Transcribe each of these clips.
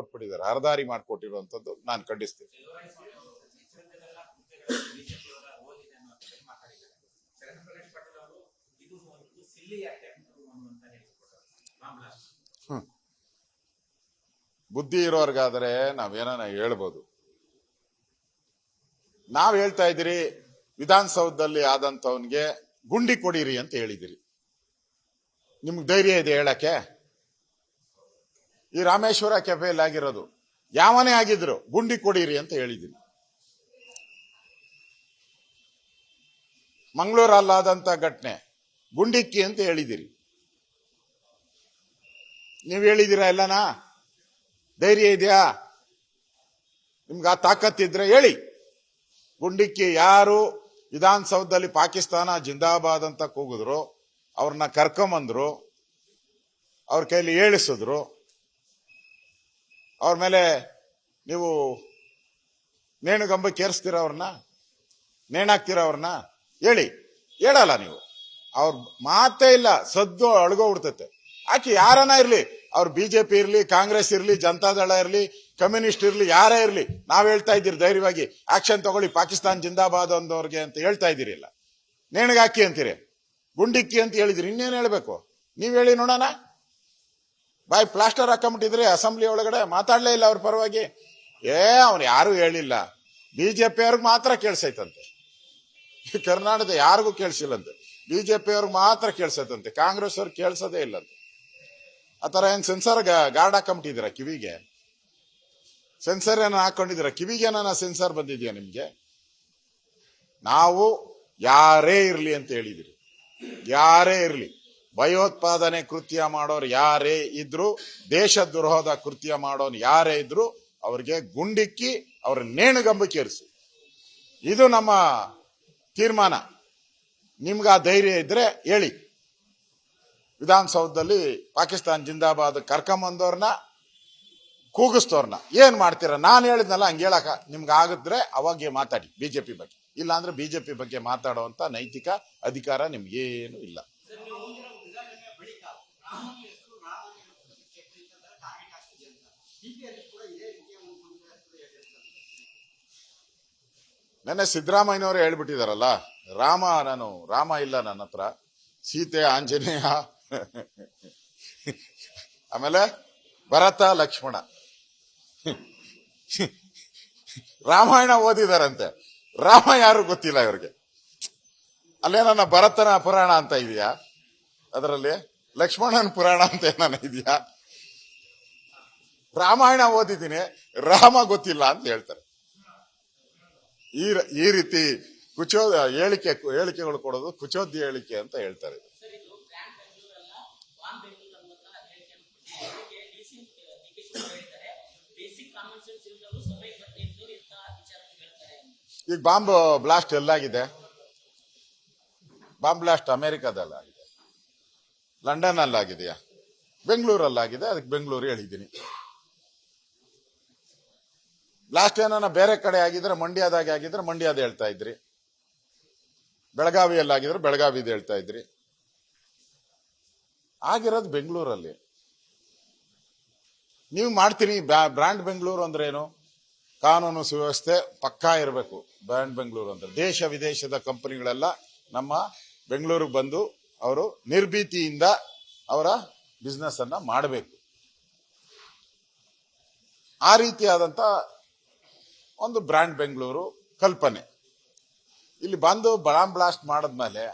ಮಾಡಿಕೊಟ್ಬಿಟ್ಟಿದ್ದಾರೆ, ಹರದಾರಿ ಮಾಡಿಕೊಟ್ಟಿರುವಂಥದ್ದು ನಾನು ಖಂಡಿಸ್ತೀನಿ. ಬುದ್ಧಿ ಇರೋರ್ಗಾದ್ರೆ ನಾವೇನ ಹೇಳ್ಬೋದು. ನಾವ್ ಹೇಳ್ತಾ ಇದ್ದೀರಿ ವಿಧಾನಸೌಧದಲ್ಲಿ ಆದಂತವನ್ಗೆ ಗುಂಡಿ ಕೊಡಿರಿ ಅಂತ ಹೇಳಿದಿರಿ. ನಿಮ್ಗೆ ಧೈರ್ಯ ಇದೆ ಹೇಳಕ್ಕೆ? ಈ ರಾಮೇಶ್ವರ ಕೆಫೆಯಲ್ಲಿ ಆಗಿರೋದು ಯಾವನೇ ಆಗಿದ್ರು ಗುಂಡಿ ಕೊಡಿರಿ ಅಂತ ಹೇಳಿದಿರಿ. ಮಂಗಳೂರಲ್ಲಾದಂತ ಘಟನೆ ಗುಂಡಿಕ್ಕಿ ಅಂತ ಹೇಳಿದಿರಿ. ನೀವ್ ಹೇಳಿದಿರಾ ಎಲ್ಲನಾ? ಧೈರ್ಯ ಇದೆಯಾ ನಿಮ್ಗೆ? ಆ ತಾಕತ್ತಿದ್ರೆ ಹೇಳಿ. ಗುಂಡಿಕ್ಕಿ ಯಾರು ವಿಧಾನಸೌಧದಲ್ಲಿ ಪಾಕಿಸ್ತಾನ ಜಿಂದಾಬಾದ್ ಅಂತ ಕೂಗಿದ್ರು, ಅವ್ರನ್ನ ಕರ್ಕೊಂಬಂದ್ರು, ಅವ್ರ ಕೈಲಿ ಏಳಿಸಿದ್ರು, ಅವ್ರ ಮೇಲೆ ನೀವು ನೇಣುಗಂಬಕ್ಕೆ ಏರಿಸ್ತೀರ, ಅವ್ರನ್ನ ನೇಣಾಕ್ತೀರ, ಅವ್ರನ್ನ ಹೇಳಿ. ಹೇಳಲ್ಲ ನೀವು. ಅವ್ರ ಮಾತೇ ಇಲ್ಲ, ಸದ್ದು ಅಳ್ಗೋಗ್ಬಿಡ್ತೈತೆ. ಆಕೆ ಯಾರನ್ನ ಇರ್ಲಿ, ಅವ್ರು ಬಿಜೆಪಿ ಇರ್ಲಿ, ಕಾಂಗ್ರೆಸ್ ಇರ್ಲಿ, ಜನತಾದಳ ಇರ್ಲಿ, ಕಮ್ಯುನಿಸ್ಟ್ ಇರ್ಲಿ, ಯಾರೇ ಇರ್ಲಿ, ನಾವ್ ಹೇಳ್ತಾ ಇದ್ದೀರಿ ಧೈರ್ಯವಾಗಿ ಆಕ್ಷನ್ ತಗೊಳ್ಳಿ ಪಾಕಿಸ್ತಾನ್ ಜಿಂದಾಬಾದ್ ಅಂದವ್ರಿಗೆ ಅಂತ ಹೇಳ್ತಾ ಇದ್ದೀರಿಲ್ಲ. ನೇಣಿಗಾಕಿ ಅಂತೀರಿ, ಗುಂಡಿಕ್ಕಿ ಅಂತ ಹೇಳಿದಿರಿ. ಇನ್ನೇನು ಹೇಳ್ಬೇಕು? ನೀವ್ ಹೇಳಿ ನೋಡೋಣ. ಬಾಯ್ ಪ್ಲಾಸ್ಟರ್ ಹಾಕೊಂಬಿಟ್ಟಿದ್ರಿ ಅಸೆಂಬ್ಲಿ ಒಳಗಡೆ, ಮಾತಾಡ್ಲೇ ಇಲ್ಲ ಅವ್ರ ಪರವಾಗಿ. ಅವ್ನು ಯಾರು ಹೇಳಿಲ್ಲ, ಬಿಜೆಪಿ ಅವ್ರಿಗೆ ಮಾತ್ರ ಕೇಳಿಸೈತಂತೆ. ಕರ್ನಾಟಕದ ಯಾರಿಗೂ ಕೇಳಿಸಿಲ್ಲಂತೆ, ಬಿಜೆಪಿ ಅವ್ರಿಗೆ ಮಾತ್ರ ಕೇಳಿಸೈತಂತೆ, ಕಾಂಗ್ರೆಸ್ ಅವ್ರಿಗೆ ಕೇಳಿಸೋದೇ ಇಲ್ಲಂತೆ. ಆತರ ಏನ್ ಸೆನ್ಸರ್ ಗಾರ್ಡ್ ಹಾಕೊಂಬಿಟ್ಟಿದ್ದೀರಾ ಕಿವಿಗೆ? ಸೆನ್ಸರ್ ಏನ ಹಾಕೊಂಡಿದ್ದೀರಾ ಕಿವಿಗೆ? ಸೆನ್ಸರ್ ಬಂದಿದ್ಯಾ ನಿಮ್ಗೆ? ನಾವು ಯಾರೇ ಇರ್ಲಿ ಅಂತ ಹೇಳಿದಿರಿ. ಯಾರೇ ಇರ್ಲಿ, ಭಯೋತ್ಪಾದನೆ ಕೃತ್ಯ ಮಾಡೋರು ಯಾರೇ ಇದ್ರು, ದೇಶದ್ರೋಹದ ಕೃತ್ಯ ಮಾಡೋನು ಯಾರೇ ಇದ್ರು, ಅವ್ರಿಗೆ ಗುಂಡಿಕ್ಕಿ ಅವ್ರ ನೇಣುಗಂಬಕ್ಕೆ ಏರಿಸಿ. ಇದು ನಮ್ಮ ತೀರ್ಮಾನ. ನಿಮ್ಗ ಆ ಧೈರ್ಯ ಇದ್ರೆ ಹೇಳಿ. ವಿಧಾನಸೌಧದಲ್ಲಿ ಪಾಕಿಸ್ತಾನ್ ಜಿಂದಾಬಾದ್ ಕರ್ಕೊಂಬಂದವ್ರನ್ನ, ಕೂಗಿಸ್ತವ್ರನ್ನ ಏನ್ ಮಾಡ್ತೀರ? ನಾನು ಹೇಳಿದ್ನಲ್ಲ, ಹಂಗೆ ಹೇಳಕ ನಿಮ್ಗೆ ಆಗಿದ್ರೆ ಅವಾಗ ಮಾತಾಡಿ ಬಿಜೆಪಿ ಬಗ್ಗೆ. ಇಲ್ಲ ಅಂದ್ರೆ ಬಿಜೆಪಿ ಬಗ್ಗೆ ಮಾತಾಡುವಂತ ನೈತಿಕ ಅಧಿಕಾರ ನಿಮ್ಗೇನು ಇಲ್ಲ. ನೆನ್ನೆ ಸಿದ್ದರಾಮಯ್ಯನವರು ಹೇಳ್ಬಿಟ್ಟಿದಾರಲ್ಲ, ರಾಮ ಇಲ್ಲ ನನ್ನ ಹತ್ರ, ಸೀತೆ, ಆಂಜನೇಯ, ಆಮೇಲೆ ಭರತ, ಲಕ್ಷ್ಮಣ, ರಾಮಾಯಣ ಓದಿದಾರಂತೆ. ರಾಮ ಯಾರು ಗೊತ್ತಿಲ್ಲ ಇವ್ರಿಗೆ. ಅಲ್ಲೇ ನನ್ನ ಭರತನ ಪುರಾಣ ಅಂತ ಇದೆಯಾ? ಅದರಲ್ಲಿ ಲಕ್ಷ್ಮಣನ ಪುರಾಣ ಅಂತ ಏನಾನ ಇದೆಯಾ? ರಾಮಾಯಣ ಓದಿದ್ದೀನಿ, ರಾಮ ಗೊತ್ತಿಲ್ಲ ಅಂತ ಹೇಳ್ತಾರೆ. ಈ ರೀತಿ ಹೇಳಿಕೆಗಳು ಕೊಡೋದು ಕುಚೋದ್ಯ ಹೇಳಿಕೆ ಅಂತ ಹೇಳ್ತಾರೆ. ಈಗ ಬಾಂಬ್ ಬ್ಲಾಸ್ಟ್ ಎಲ್ಲಾಗಿದೆ? ಬಾಂಬ್ ಬ್ಲಾಸ್ಟ್ ಅಮೆರಿಕಾದಲ್ಲಾಗಿದೆ, ಲಂಡನ್ ಅಲ್ಲಾಗಿದೆಯಾ, ಬೆಂಗಳೂರಲ್ಲಾಗಿದೆ. ಅದಕ್ಕೆ ಬೆಂಗಳೂರು ಹೇಳಿದ್ದೀನಿ. ಬ್ಲಾಸ್ಟ್ ಏನಾನ ಬೇರೆ ಕಡೆ ಆಗಿದ್ರೆ, ಮಂಡ್ಯದಾಗೆ ಆಗಿದ್ರೆ ಮಂಡ್ಯದ ಹೇಳ್ತಾ ಇದ್ರಿ, ಬೆಳಗಾವಿಯಲ್ಲಾಗಿದ್ರೆ ಬೆಳಗಾವಿದ ಹೇಳ್ತಾ ಇದ್ರಿ. ಆಗಿರೋದು ಬೆಂಗಳೂರಲ್ಲಿ. ನೀವು ಮಾಡ್ತೀನಿ. ಬ್ರ್ಯಾಂಡ್ ಬೆಂಗಳೂರು ಅಂದ್ರೆ ಏನು? ಕಾನೂನು ಸುವ್ಯವಸ್ಥೆ ಪಕ್ಕಾ ಇರಬೇಕು. ಬ್ರ್ಯಾಂಡ್ ಬೆಂಗಳೂರು ಅಂದ್ರೆ ದೇಶ ವಿದೇಶದ ಕಂಪನಿಗಳೆಲ್ಲ ನಮ್ಮ ಬೆಂಗಳೂರಿಗೆ ಬಂದು ಅವರು ನಿರ್ಭೀತಿಯಿಂದ ಅವರ ಬಿಸ್ನೆಸ್ ಅನ್ನ ಮಾಡಬೇಕು. ಆ ರೀತಿಯಾದಂತ ಒಂದು ಬ್ರ್ಯಾಂಡ್ ಬೆಂಗಳೂರು ಕಲ್ಪನೆ. ಇಲ್ಲಿ ಬಂದು ಬಾಂಬ್ ಬ್ಲಾಸ್ಟ್ ಮಾಡಿದ್ಮೇಲೆ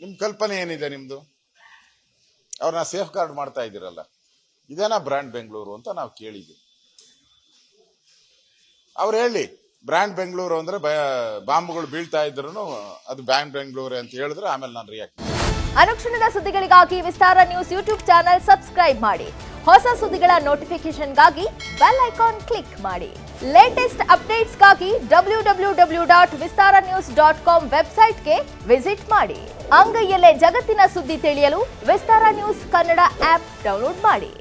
ನಿಮ್ ಕಲ್ಪನೆ ಏನಿದೆ ನಿಮ್ದು? ಅವ್ರನ್ನ ಸೇಫ್ ಗಾರ್ಡ್ ಮಾಡ್ತಾ ಇದ್ದೀರಲ್ಲ, ಇದೇನಾ ಬ್ರ್ಯಾಂಡ್ ಬೆಂಗಳೂರು ಅಂತ ನಾವು ಕೇಳಿದ್ವಿ. ಅವ್ರು ಹೇಳಿ, ಬ್ರ್ಯಾಂಡ್ ಬೆಂಗಳೂರು ಅಂದ್ರೆ ಬಾಂಬ್ಗಳು ಬೀಳ್ತಾ ಇದ್ರು ಅದು ಬ್ರ್ಯಾಂಡ್ ಬೆಂಗಳೂರು ಅಂತ ಹೇಳಿದ್ರೆ ಆಮೇಲೆ ನಾನು ರಿಯಾಕ್ಟ್. ಅನುಕ್ಷಣದ ಸುದ್ದಿಗಳಿಗಾಗಿ ವಿಸ್ತಾರ ನ್ಯೂಸ್ ಯೂಟ್ಯೂಬ್ ಚಾನೆಲ್ ಸಬ್ಸ್ಕ್ರೈಬ್ ಮಾಡಿ. ಹೊಸ ಸುದ್ದಿಗಳ ನೋಟಿಫಿಕೇಶನ್ಗಾಗಿ ಬೆಲ್ ಐಕಾನ್ ಕ್ಲಿಕ್ ಮಾಡಿ. ಲೇಟೆಸ್ಟ್ ಅಪ್ಡೇಟ್ಸ್ಗಾಗಿ www.vistaranews.com ವೆಬ್ಸೈಟ್ಗೆ ವಿಸಿಟ್ ಮಾಡಿ. ಅಂಗೈಯಲ್ಲೇ ಜಗತ್ತಿನ ಸುದ್ದಿ ತಿಳಿಯಲು ವಿಸ್ತಾರ ನ್ಯೂಸ್ ಕನ್ನಡ ಆಪ್ ಡೌನ್ಲೋಡ್ ಮಾಡಿ.